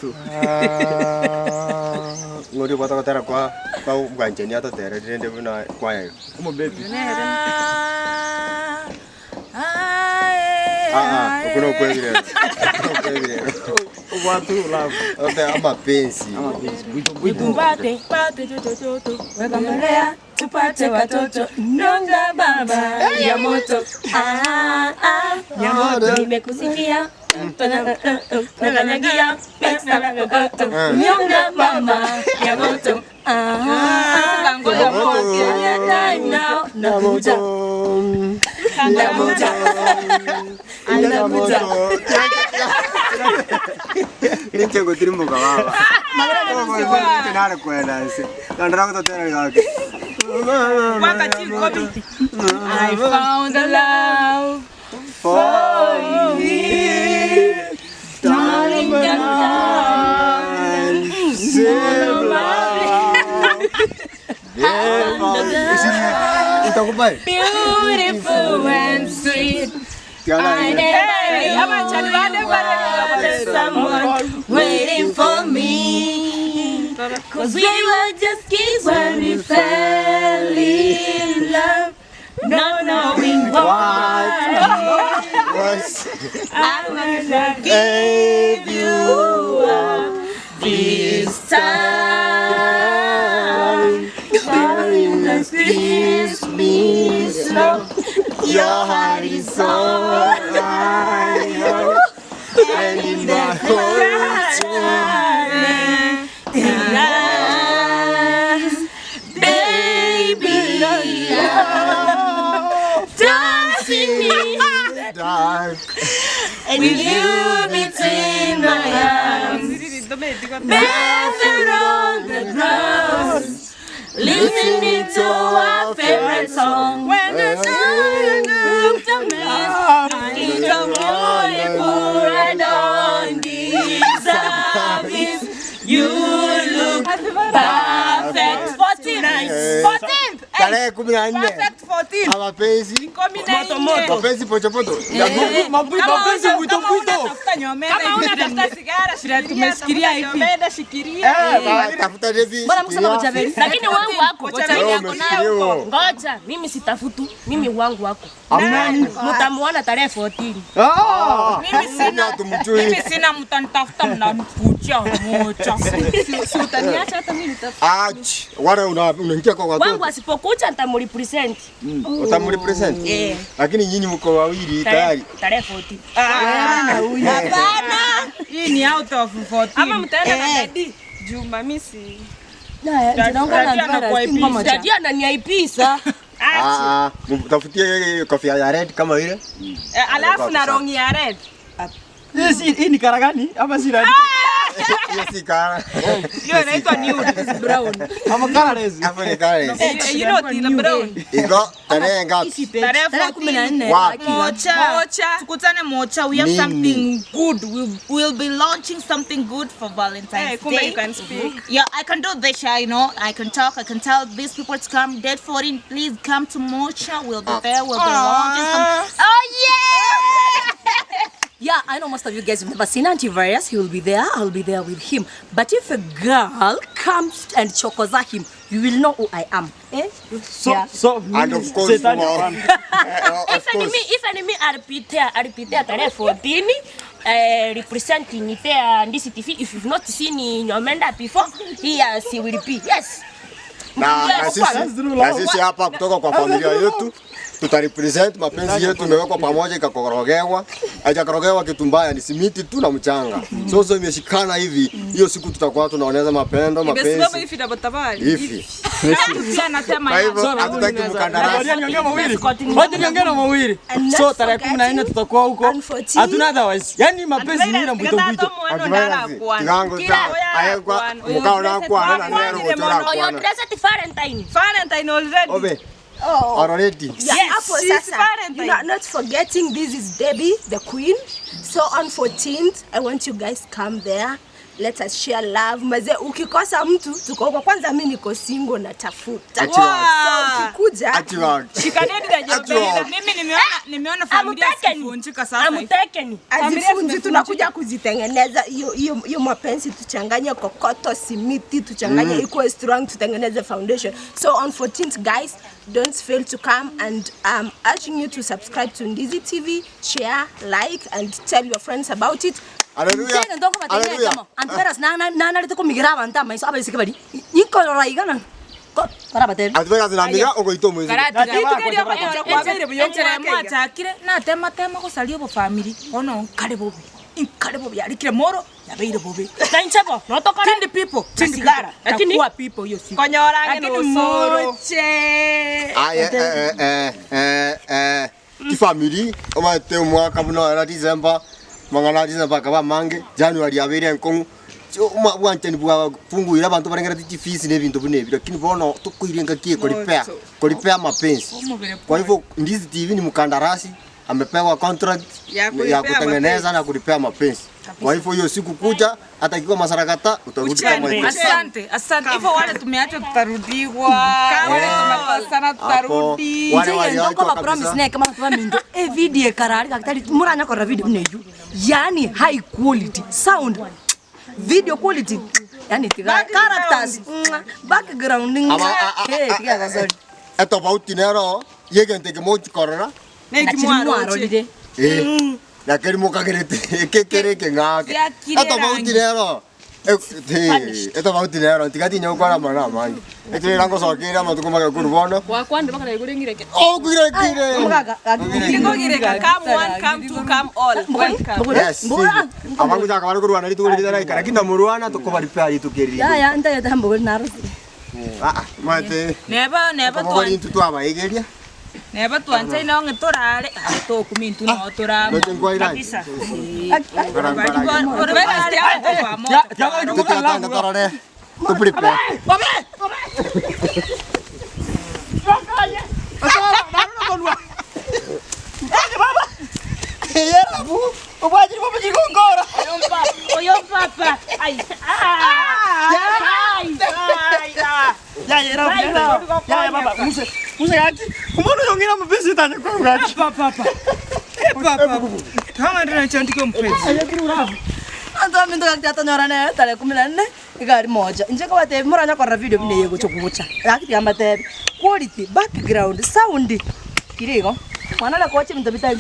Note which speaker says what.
Speaker 1: tu.
Speaker 2: Ngori kwa takatara kwa mwanjeni hata tere ndio na kwa yeye.
Speaker 1: Como baby.
Speaker 2: Kuna kweli.
Speaker 1: Watu love.
Speaker 2: Ote mapenzi.
Speaker 3: Tumbate, pate toto. Wekamlea tupate watoto. Nonga baba ya moto. Ya moto nimekusifia. Nakanyagia pesa na gogoto. Nonga mama ya moto. Ngoja moto. Time now. Namuja.
Speaker 2: Nintengo tirimbo kawawa. Nara kwenda nsi. Kandara kutotera yake.
Speaker 3: I found a love for you. Darling, beautiful and sweet. I never someone waiting for me. 'Cause we were just kids when we fell in love, not knowing what was. I wanna give you up this time. Darling, let's kiss me slow. Your heart is so high, and in the heart, baby, dancing in the dark, and you between my arms, barefoot on the grass. Listening to our favorite song. When the sun comes to me, I need a beautiful and on this. You look perfect. 14th.
Speaker 2: Tarehe 14.
Speaker 3: Perfect 14.
Speaker 2: Mapenzi. Mapenzi pochopoto.
Speaker 1: Mapenzi mwito.
Speaker 3: Kama unatafuta sigara, shida tumesikiria hivi. Nyomeda shikiria.
Speaker 2: Tafuta debi.
Speaker 4: Bwana msema Bochaberi. Lakini wangu wako.
Speaker 3: Ngoja,
Speaker 4: Mimi sitafutu. Mimi wangu wako.
Speaker 1: Amani.
Speaker 4: Mtamuona tarehe 14.
Speaker 3: Mimi sina mtanitafuta mnampucha mocha. Si utaniacha hata mimi nitafuta.
Speaker 2: Ach, wale unaingia kwa watu.
Speaker 4: Wangu asipokuja nitamrepresent.
Speaker 2: Utamrepresent? Lakini nyinyi mko wawili tayari.
Speaker 4: Tarehe 14.
Speaker 3: Hapana. Hii ni out of 14.
Speaker 4: Ama mtaenda na dadi.
Speaker 3: Juma misi.
Speaker 4: Tunaongea na Antivirus. Dadi ananiaipisa.
Speaker 2: Mtafutie kofia ya red kama ile.
Speaker 3: Alafu na rongi ya red.
Speaker 1: Hii ni kara gani? Ama si red?
Speaker 2: Hiyo si kara.
Speaker 3: Hiyo inaitwa nude, is brown.
Speaker 1: Ama colorless.
Speaker 2: Hapo ni kara.
Speaker 3: You know the brown.
Speaker 2: Iko tarehe ngapi?
Speaker 3: Tarehe 14. Mocha. Tukutane Mocha. We have something good. We'll be launching something good for Valentine's Day. You can speak. Yeah, I can do this, you know. I can talk. I can tell these people to come. Date 14. Please come to Mocha. We'll be there. We'll be launching some. Oh yeah!
Speaker 4: Yeah, I know most of you guys have never seen Antivirus. He will be there. I'll be there with him. But if a girl comes and chokoza him, you will know who I am. Eh?
Speaker 1: So
Speaker 2: and of course,
Speaker 4: if enemy aripitea tarehe 14, representing NDIZI TV. If you've not seen Nyomenda before, here she will be. Yes.
Speaker 2: Na sisi hapa kutoka kwa familia yetu tutarepresent mapenzi yetu imewekwa pamoja ikakorogewa. Haijakorogewa kitu mbaya, ni simiti tu na mchanga. So imeshikana hivi. Hiyo siku tutakuwa tunaoneza mapendo, mapenzi.
Speaker 3: Imesimama hivi na batabali.
Speaker 2: Hivi.
Speaker 3: Anasema
Speaker 2: hivyo hatutaki mkandarasi.
Speaker 1: Ngoja niongee na mawili. So tarehe 14 tutakuwa huko. Hatuna otherwise. Yaani mapenzi ni na mwito.
Speaker 2: Kigango cha ayekwa mkao na kwa na nero kuchora kwa.
Speaker 4: Your dress at Valentine.
Speaker 3: Valentine already.
Speaker 2: Obe. Already.
Speaker 4: Yes, you're not forgetting this is Debbie, the queen. So on 14th, I want you guys come there.
Speaker 5: let us share love. Maze ukikosa mtu tuko huko. Kwanza mimi niko single na tafuta.
Speaker 2: Wow.
Speaker 5: So ukikuja
Speaker 3: shikaneni na jobena. Mimi nimeona familia zikivunjika sasa.
Speaker 5: Amutekeni. Familia tunakuja kuzitengeneza hiyo mapenzi, tuchanganye kokoto, simiti, tuchanganye ikuwe strong, tutengeneze foundation. So on 14th guys, don't fail to come, and I'm urging you to subscribe to NDIZI TV, share, like, and tell your friends about it.
Speaker 2: Hallelujah. Hallelujah.
Speaker 4: Antivirus na lito migraba anta mais aba sikabadi. Niko raigana. Ko para bater.
Speaker 2: Antivirus na migra uko ito mwezi.
Speaker 3: Kire na tema ko salio bo family. Ono kare bobi. Kare bobi ali kire moro ya beire bobi.
Speaker 4: Tainchebo, no toka
Speaker 3: Tindi people. Sigara. Lakini kwa people yo si.
Speaker 5: Konyorange no Osoro.
Speaker 2: Ti family oma te mwaka buno era December. Mangana December kaba mange January abere nkongu. Uma wanchani bwa pungu ira bantu barengera ti fees ne bintu bune bira kini bono tukuirenga kie kolipea mapenzi. Kwa hivyo NDIZI TV ni mkandarasi amepewa contract ya kutengeneza na kulipea mapenzi. Kwa hivyo hiyo siku kuja hata ikiwa masarakata utarudi kama hiyo.
Speaker 3: Asante. Hivyo wale tumeacha tutarudiwa. Wale tumekosana tutarudi.
Speaker 4: Wale ndoko promise ne kama kwa mindo video karari kakitali muranya kwa video neju. Yani high quality sound, video quality, yani characters, background tiga gazon.
Speaker 2: Eto bauti nero yegente ke mochi korora.
Speaker 3: Neki mwaro
Speaker 4: lide.
Speaker 2: Na keri mokagerete kekere ke ngake. Eto bauti nero. Eto bauti nero tigati nyokora mana mangi. Eto rango sokera matuko maga kurbono.
Speaker 3: Kwa kwanda baka igure ngireke.
Speaker 2: Oh gure gire.
Speaker 3: Ngireke come one come two come all. Welcome.
Speaker 2: Yes. Amangu ja kabaru kurwana ritu gure dara ikara kinda muruana to kobari pari tu keri.
Speaker 4: Ya anta ya tambo naro.
Speaker 2: Mate.
Speaker 3: Neba
Speaker 2: tuan. Tu aba igeria.
Speaker 3: Neba tuan sai na ngetorare. To kumintu no tora.
Speaker 2: Kabisa.
Speaker 4: Ando mindo kakita nyorane tale 14 igari moja. Nje kwa te muranya kwa video bine yego chokubucha. Akiti amate quality background sound kirego. Mwana la koche mindo bitai.